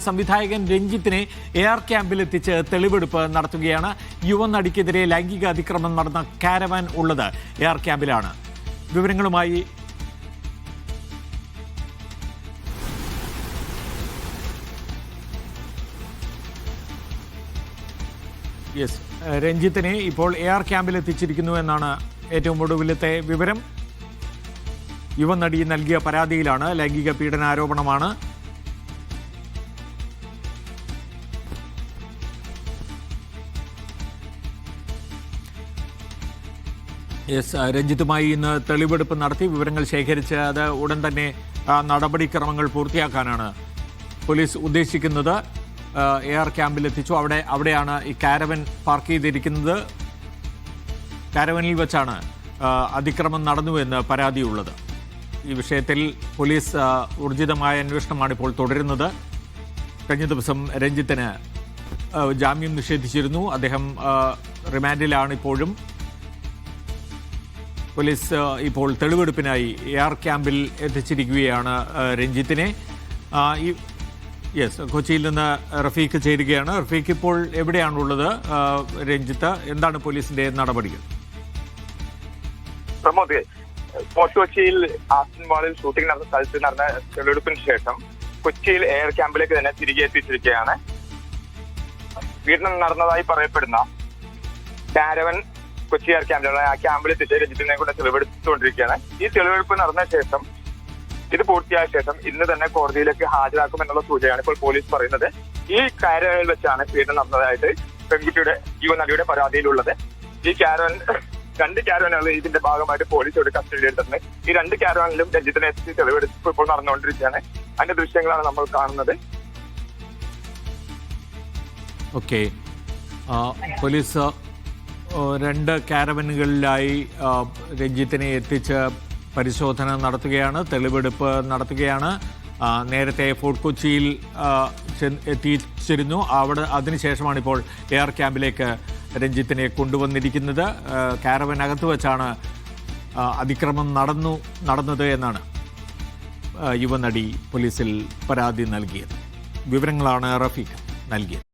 സംവിധായകൻ രഞ്ജിത്തിനെ എയർ ക്യാമ്പിലെത്തിച്ച് തെളിവെടുപ്പ് നടത്തുകയാണ്. യുവനടിക്കെതിരെ ലൈംഗിക അതിക്രമം നടന്ന കാരവാൻ ഉള്ളത് എയർ ക്യാമ്പിലാണ്. വിവരങ്ങളുമായി രഞ്ജിത്തിനെ ഇപ്പോൾ എയർ ക്യാമ്പിൽ എത്തിച്ചിരിക്കുന്നു എന്നാണ് ഏറ്റവും ഒടുവിലത്തെ വിവരം. യുവനടി നൽകിയ പരാതിയിലാണ്. ലൈംഗിക പീഡനാരോപണമാണ്. രഞ്ജിത്തുമായി ഇന്ന് തെളിവെടുപ്പ് നടത്തി വിവരങ്ങൾ ശേഖരിച്ച് അത് ഉടൻ തന്നെ നടപടിക്രമങ്ങൾ പൂർത്തിയാക്കാനാണ് പോലീസ് ഉദ്ദേശിക്കുന്നത്. എയർ ക്യാമ്പിലെത്തിച്ചു. അവിടെയാണ് ഈ കാരവൻ പാർക്ക് ചെയ്തിരിക്കുന്നത്. കാരവനിൽ വെച്ചാണ് അതിക്രമം നടന്നുവെന്ന് പരാതിയുള്ളത്. ഈ വിഷയത്തിൽ പോലീസ് ഊർജിതമായ അന്വേഷണമാണ് ഇപ്പോൾ തുടരുന്നത്. കഴിഞ്ഞ ദിവസം രഞ്ജിത്തിന് ജാമ്യം നിഷേധിച്ചിരുന്നു. അദ്ദേഹം റിമാൻഡിലാണ് ഇപ്പോഴും. പോലീസ് ഇപ്പോൾ തെളിവെടുപ്പിനായി എയർ ക്യാമ്പിൽ എത്തിച്ചിരിക്കുകയാണ് രഞ്ജിത്തിനെ. കൊച്ചിയിൽ നിന്ന് റഫീഖ് ചേരുകയാണ്. റഫീഖ്, ഇപ്പോൾ എവിടെയാണുള്ളത്? രഞ്ജിത്ത്, എന്താണ് പോലീസിന്റെ നടപടികൾ? പ്രമോദ്, ഫോർട്ട് കൊച്ചിയിൽ ആസ്റ്റിൻ മാളിൽ ഷൂട്ടിംഗ് നടന്ന സ്ഥലത്ത് നടന്ന തെളിവെടുപ്പിന് ശേഷം കൊച്ചിയിൽ എയർ ക്യാമ്പിലേക്ക് തന്നെ തിരികെ എത്തിച്ചിരിക്കുകയാണ്. പീഡനം നടന്നതായി പറയപ്പെടുന്ന കാരവൻ കൊച്ചി എയർ ക്യാമ്പിലുള്ള ആ ക്യാമ്പിൽ എത്തിച്ച് രഞ്ജിത്തിനെ കൂടെ തെളിവെടുത്തുകൊണ്ടിരിക്കുകയാണ്. ഈ തെളിവെടുപ്പ് നടന്ന ശേഷം, ഇത് പൂർത്തിയായ ശേഷം ഇന്ന് തന്നെ കോടതിയിലേക്ക് ഹാജരാക്കുമെന്നുള്ള സൂചനയാണ് ഇപ്പോൾ പോലീസ് പറയുന്നത്. ഈ കാരവനിൽ വെച്ചാണ് പീഡനം നടന്നതായിട്ട് യുവനടിയുടെ പരാതിയിലുള്ളത്. ഈ രണ്ട് കാരവനാണ് ഇതിന്റെ ഭാഗമായിട്ട് പോലീസ് ഒരു കസ്റ്റഡി എടുത്തത്. ഈ രണ്ട് കാരവാനിലും രഞ്ജിത്തിനെ എത്തിച്ച് തെളിവെടുപ്പ് ഇപ്പോൾ നടന്നുകൊണ്ടിരിക്കുകയാണ്. അതിന്റെ ദൃശ്യങ്ങളാണ് നമ്മൾ കാണുന്നത്. ഓക്കെ, പോലീസ് രണ്ട് കാരവനുകളിലായി രഞ്ജിത്തിനെ എത്തിച്ച് പരിശോധന നടത്തുകയാണ്, തെളിവെടുപ്പ് നടത്തുകയാണ്. നേരത്തെ ഫോർട്ട് കൊച്ചിയിൽ എത്തിച്ചിരുന്നു. അതിനുശേഷമാണ് ഇപ്പോൾ എയർ ക്യാമ്പിലേക്ക് രഞ്ജിത്തിനെ കൊണ്ടുവന്നിരിക്കുന്നത്. കാരവനകത്ത് വെച്ചാണ് അതിക്രമം നടന്നത് എന്നാണ് യുവനടി പോലീസിൽ പരാതി നൽകിയത്. വിവരങ്ങളാണ് റഫീഖ് നൽകിയത്.